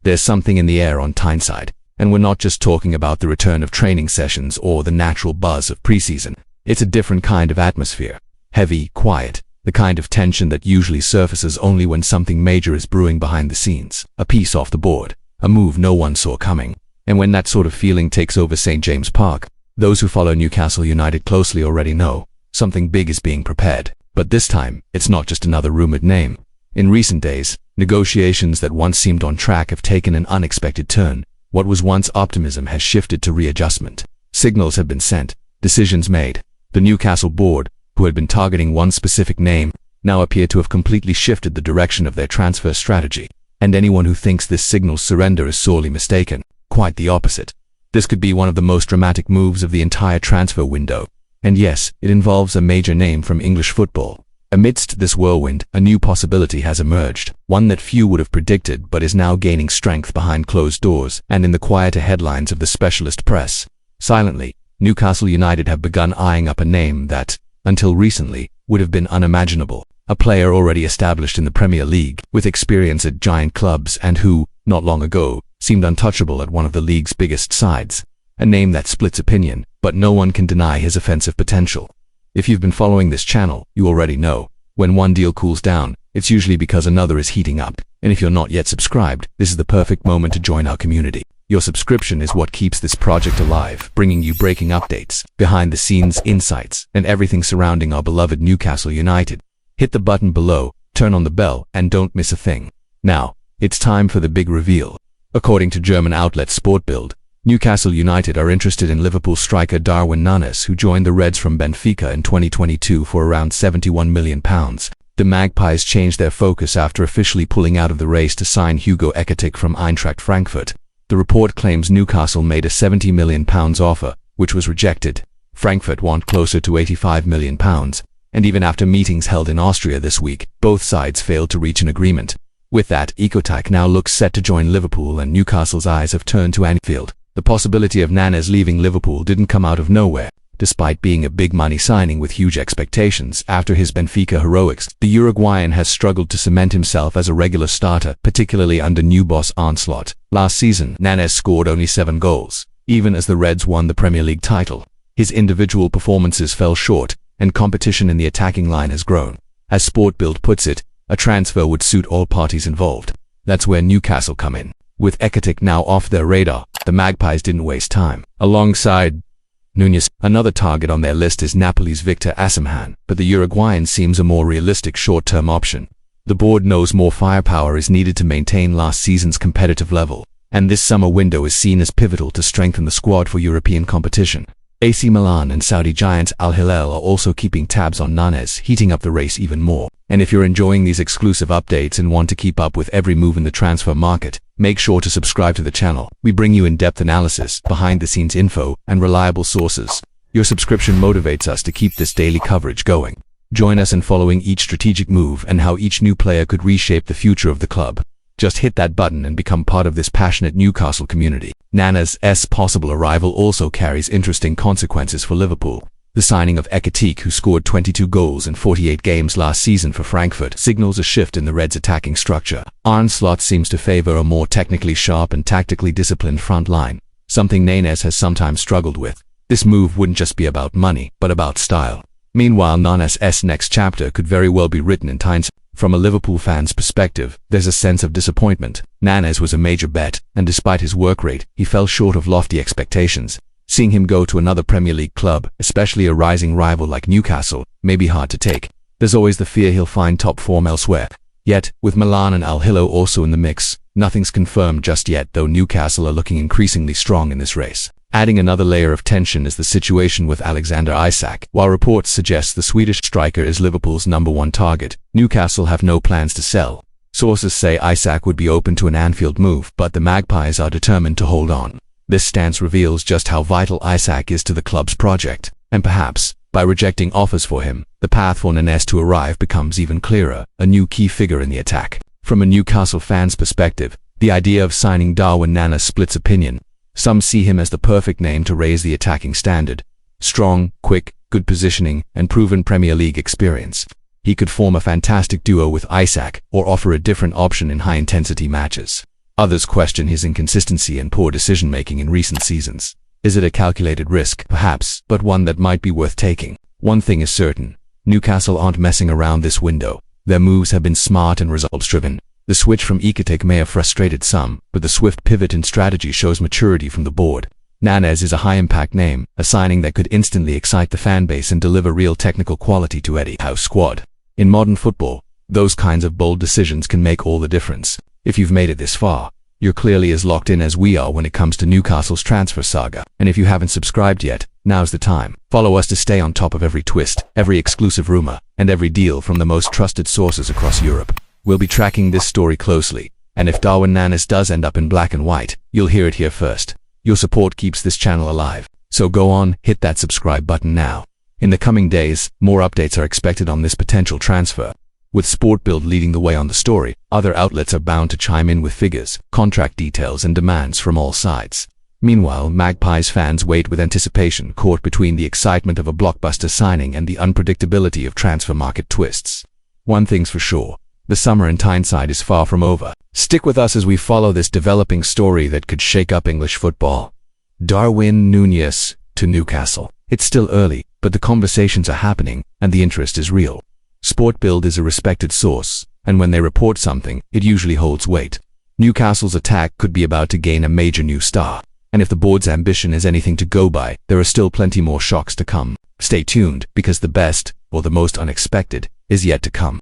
There's something in the air on Tyneside, and we're not just talking about the return of training sessions or the natural buzz of preseason. It's a different kind of atmosphere. Heavy, quiet, the kind of tension that usually surfaces only when something major is brewing behind the scenes. A piece off the board, a move no one saw coming. And when that sort of feeling takes over St. James Park, those who follow Newcastle United closely already know something big is being prepared. But this time, it's not just another rumored name. In recent days, negotiations that once seemed on track have taken an unexpected turn. What was once optimism has shifted to readjustment. Signals have been sent, decisions made. The Newcastle board, who had been targeting one specific name, now appear to have completely shifted the direction of their transfer strategy. And anyone who thinks this signals surrender is sorely mistaken. Quite the opposite. This could be one of the most dramatic moves of the entire transfer window. And yes, it involves a major name from English football. Amidst this whirlwind, a new possibility has emerged, one that few would have predicted but is now gaining strength behind closed doors and in the quieter headlines of the specialist press. Silently, Newcastle United have begun eyeing up a name that, until recently, would have been unimaginable. A player already established in the Premier League, with experience at giant clubs and who, not long ago, seemed untouchable at one of the league's biggest sides. A name that splits opinion, but no one can deny his offensive potential. If you've been following this channel, you already know, when one deal cools down, it's usually because another is heating up. And if you're not yet subscribed, this is the perfect moment to join our community. Your subscription is what keeps this project alive, bringing you breaking updates, behind-the-scenes insights, and everything surrounding our beloved Newcastle United. Hit the button below, turn on the bell, and don't miss a thing. Now, it's time for the big reveal. According to German outlet Sportbild, Newcastle United are interested in Liverpool striker Darwin Núñez, who joined the Reds from Benfica in 2022 for around £71 million. The Magpies changed their focus after officially pulling out of the race to sign Hugo Ekitike from Eintracht Frankfurt. The report claims Newcastle made a £70 million offer, which was rejected. Frankfurt want closer to £85 million, and even after meetings held in Austria this week, both sides failed to reach an agreement. With that, Ekitike now looks set to join Liverpool, and Newcastle's eyes have turned to Anfield. The possibility of Núñez leaving Liverpool didn't come out of nowhere. Despite being a big-money signing with huge expectations after his Benfica heroics, the Uruguayan has struggled to cement himself as a regular starter, particularly under new boss Arne Slot. Last season, Núñez scored only 7 goals, even as the Reds won the Premier League title. His individual performances fell short, and competition in the attacking line has grown. As Sportbild puts it, a transfer would suit all parties involved. That's where Newcastle come in. With Ekitike now off their radar, the Magpies didn't waste time. Alongside Núñez, another target on their list is Napoli's Victor Osimhen, but the Uruguayan seems a more realistic short-term option. The board knows more firepower is needed to maintain last season's competitive level, and this summer window is seen as pivotal to strengthen the squad for European competition. AC Milan and Saudi giants Al Hilal are also keeping tabs on Núñez, heating up the race even more. And if you're enjoying these exclusive updates and want to keep up with every move in the transfer market, make sure to subscribe to the channel. We bring you in-depth analysis, behind-the-scenes info, and reliable sources. Your subscription motivates us to keep this daily coverage going. Join us in following each strategic move and how each new player could reshape the future of the club. Just hit that button and become part of this passionate Newcastle community. Núñez's possible arrival also carries interesting consequences for Liverpool. The signing of Ekitike, who scored 22 goals in 48 games last season for Frankfurt, signals a shift in the Reds' attacking structure. Arne Slot seems to favour a more technically sharp and tactically disciplined front line, something Núñez has sometimes struggled with. This move wouldn't just be about money, but about style. Meanwhile, Núñez's next chapter could very well be written in Tyneside. From a Liverpool fan's perspective, there's a sense of disappointment. Núñez was a major bet, and despite his work rate, he fell short of lofty expectations. Seeing him go to another Premier League club, especially a rising rival like Newcastle, may be hard to take. There's always the fear he'll find top form elsewhere. Yet, with Milan and Al Hilal also in the mix, nothing's confirmed just yet, though Newcastle are looking increasingly strong in this race. Adding another layer of tension is the situation with Alexander Isak. While reports suggest the Swedish striker is Liverpool's #1 target, Newcastle have no plans to sell. Sources say Isak would be open to an Anfield move, but the Magpies are determined to hold on. This stance reveals just how vital Isak is to the club's project, and perhaps, by rejecting offers for him, the path for Núñez to arrive becomes even clearer, a new key figure in the attack. From a Newcastle fan's perspective, the idea of signing Darwin Núñez splits opinion. Some see him as the perfect name to raise the attacking standard. Strong, quick, good positioning, and proven Premier League experience. He could form a fantastic duo with Isak, or offer a different option in high-intensity matches. Others question his inconsistency and poor decision-making in recent seasons. Is it a calculated risk? Perhaps, but one that might be worth taking. One thing is certain. Newcastle aren't messing around this window. Their moves have been smart and results-driven. The switch from Ecstasy may have frustrated some, but the swift pivot in strategy shows maturity from the board. Nanez is a high-impact name, a signing that could instantly excite the fan base and deliver real technical quality to Eddie Howe's squad. In modern football, those kinds of bold decisions can make all the difference. If you've made it this far, you're clearly as locked in as we are when it comes to Newcastle's transfer saga. And if you haven't subscribed yet, now's the time. Follow us to stay on top of every twist, every exclusive rumor, and every deal from the most trusted sources across Europe. We'll be tracking this story closely, and if Darwin Nanez does end up in black and white, you'll hear it here first. Your support keeps this channel alive, so go on, hit that subscribe button now. In the coming days, more updates are expected on this potential transfer. With SportBild leading the way on the story, other outlets are bound to chime in with figures, contract details, and demands from all sides. Meanwhile, Magpies fans wait with anticipation, caught between the excitement of a blockbuster signing and the unpredictability of transfer market twists. One thing's for sure. The summer in Tyneside is far from over. Stick with us as we follow this developing story that could shake up English football. Darwin Núñez to Newcastle. It's still early, but the conversations are happening, and the interest is real. SportBild is a respected source, and when they report something, it usually holds weight. Newcastle's attack could be about to gain a major new star, and if the board's ambition is anything to go by, there are still plenty more shocks to come. Stay tuned, because the best, or the most unexpected, is yet to come.